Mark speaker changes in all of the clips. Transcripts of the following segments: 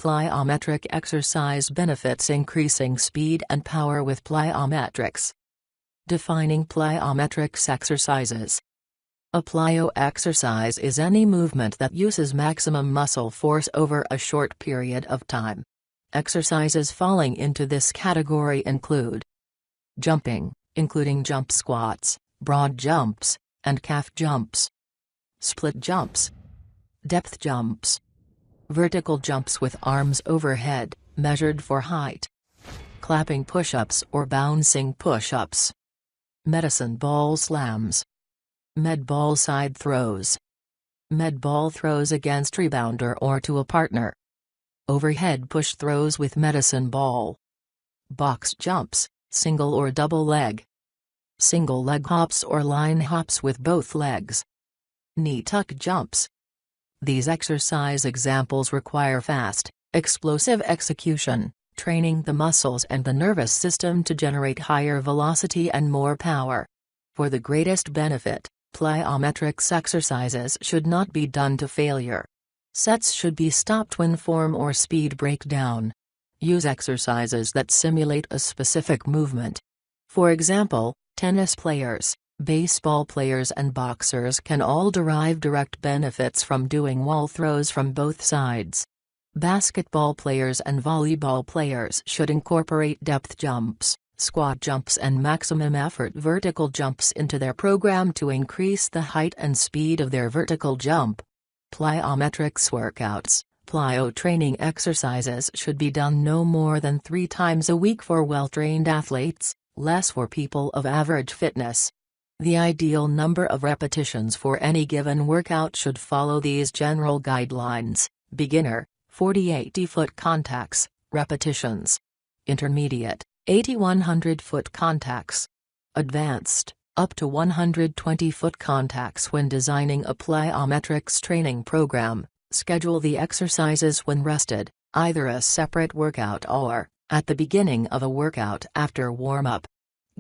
Speaker 1: Plyometric exercise benefits increasing speed and power with plyometrics. Defining plyometrics exercises. A plyo exercise is any movement that uses maximum muscle force over a short period of time. Exercises falling into this category include jumping, including jump squats, broad jumps, and calf jumps, split jumps, depth jumps, vertical jumps with arms overhead, measured for height, clapping push-ups or bouncing push-ups, medicine ball slams, med ball side throws, med ball throws against rebounder or to a partner, overhead push throws with medicine ball, box jumps, single or double leg, single leg hops or line hops with both legs, knee tuck jumps. These exercise examples require fast, explosive execution, training the muscles and the nervous system to generate higher velocity and more power. For the greatest benefit, plyometrics exercises should not be done to failure. Sets should be stopped when form or speed break down. Use exercises that simulate a specific movement. For example, tennis players, baseball players and boxers can all derive direct benefits from doing wall throws from both sides. Basketball players and volleyball players should incorporate depth jumps, squat jumps and maximum effort vertical jumps into their program to increase the height and speed of their vertical jump. Plyometrics workouts. Plyo training exercises should be done no more than 3 times a week for well-trained athletes, less for people of average fitness. The ideal number of repetitions for any given workout should follow these general guidelines. Beginner, 40-80 foot contacts, repetitions. Intermediate, 80-100 foot contacts. Advanced, up to 120 foot contacts. When designing a plyometrics training program, schedule the exercises when rested, either a separate workout or, at the beginning of a workout after warm-up.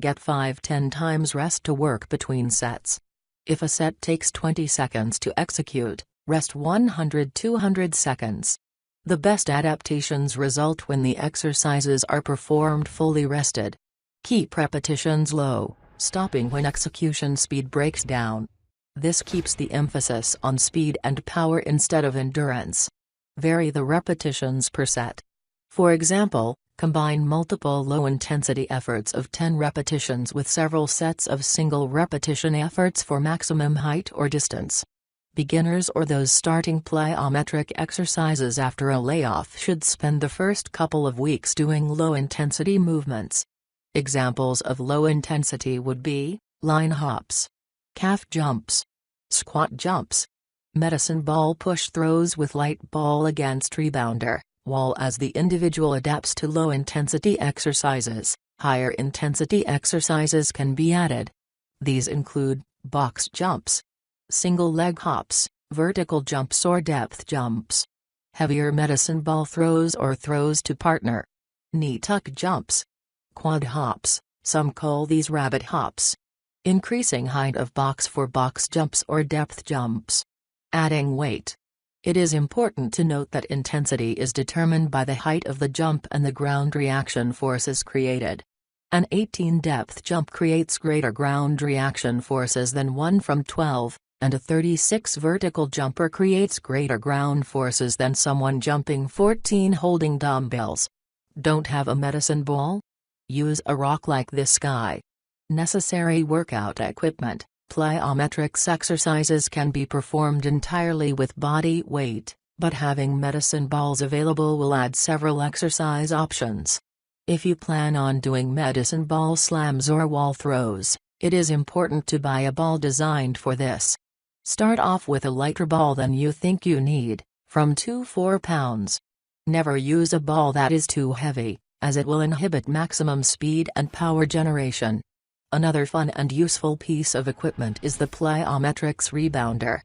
Speaker 1: Get 5-10 times rest to work between sets. If a set takes 20 seconds to execute, rest 100-200 seconds. The best adaptations result when the exercises are performed fully rested. Keep repetitions low, stopping when execution speed breaks down. This keeps the emphasis on speed and power instead of endurance. Vary the repetitions per set. For example, combine multiple low-intensity efforts of 10 repetitions with several sets of single repetition efforts for maximum height or distance. Beginners or those starting plyometric exercises after a layoff should spend the first couple of weeks doing low-intensity movements. Examples of low intensity would be line hops, calf jumps, squat jumps, medicine ball push throws with light ball against rebounder. While as the individual adapts to low-intensity exercises, higher intensity exercises can be added. These include box jumps, single leg hops, vertical jumps or depth jumps, heavier medicine ball throws or throws to partner, knee tuck jumps, quad hops, some call these rabbit hops, increasing height of box for box jumps or depth jumps, adding weight. It is important to note that intensity is determined by the height of the jump and the ground reaction forces created. An 18 depth jump creates greater ground reaction forces than one from 12, and a 36 vertical jumper creates greater ground forces than someone jumping 14 holding dumbbells. Don't have a medicine ball? Use a rock like this guy. Necessary workout equipment. Plyometrics exercises can be performed entirely with body weight, but having medicine balls available will add several exercise options. If you plan on doing medicine ball slams or wall throws, it is important to buy a ball designed for this. Start off with a lighter ball than you think you need, from 2-4 pounds. Never use a ball that is too heavy, as it will inhibit maximum speed and power generation. Another fun and useful piece of equipment is the Plyometrics rebounder.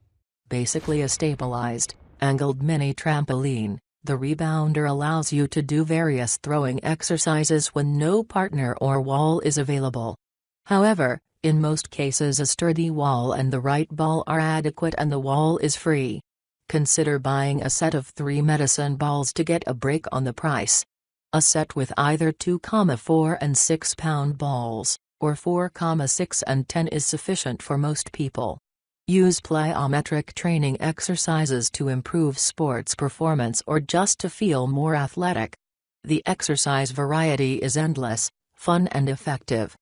Speaker 1: Basically a stabilized, angled mini trampoline, the rebounder allows you to do various throwing exercises when no partner or wall is available. However, in most cases a sturdy wall and the right ball are adequate and the wall is free. Consider buying a set of 3 medicine balls to get a break on the price. A set with either 2,4 and 6 pound balls, or 4,6 and 10 is sufficient for most people. Use plyometric training exercises to improve sports performance or just to feel more athletic. The exercise variety is endless, fun and effective.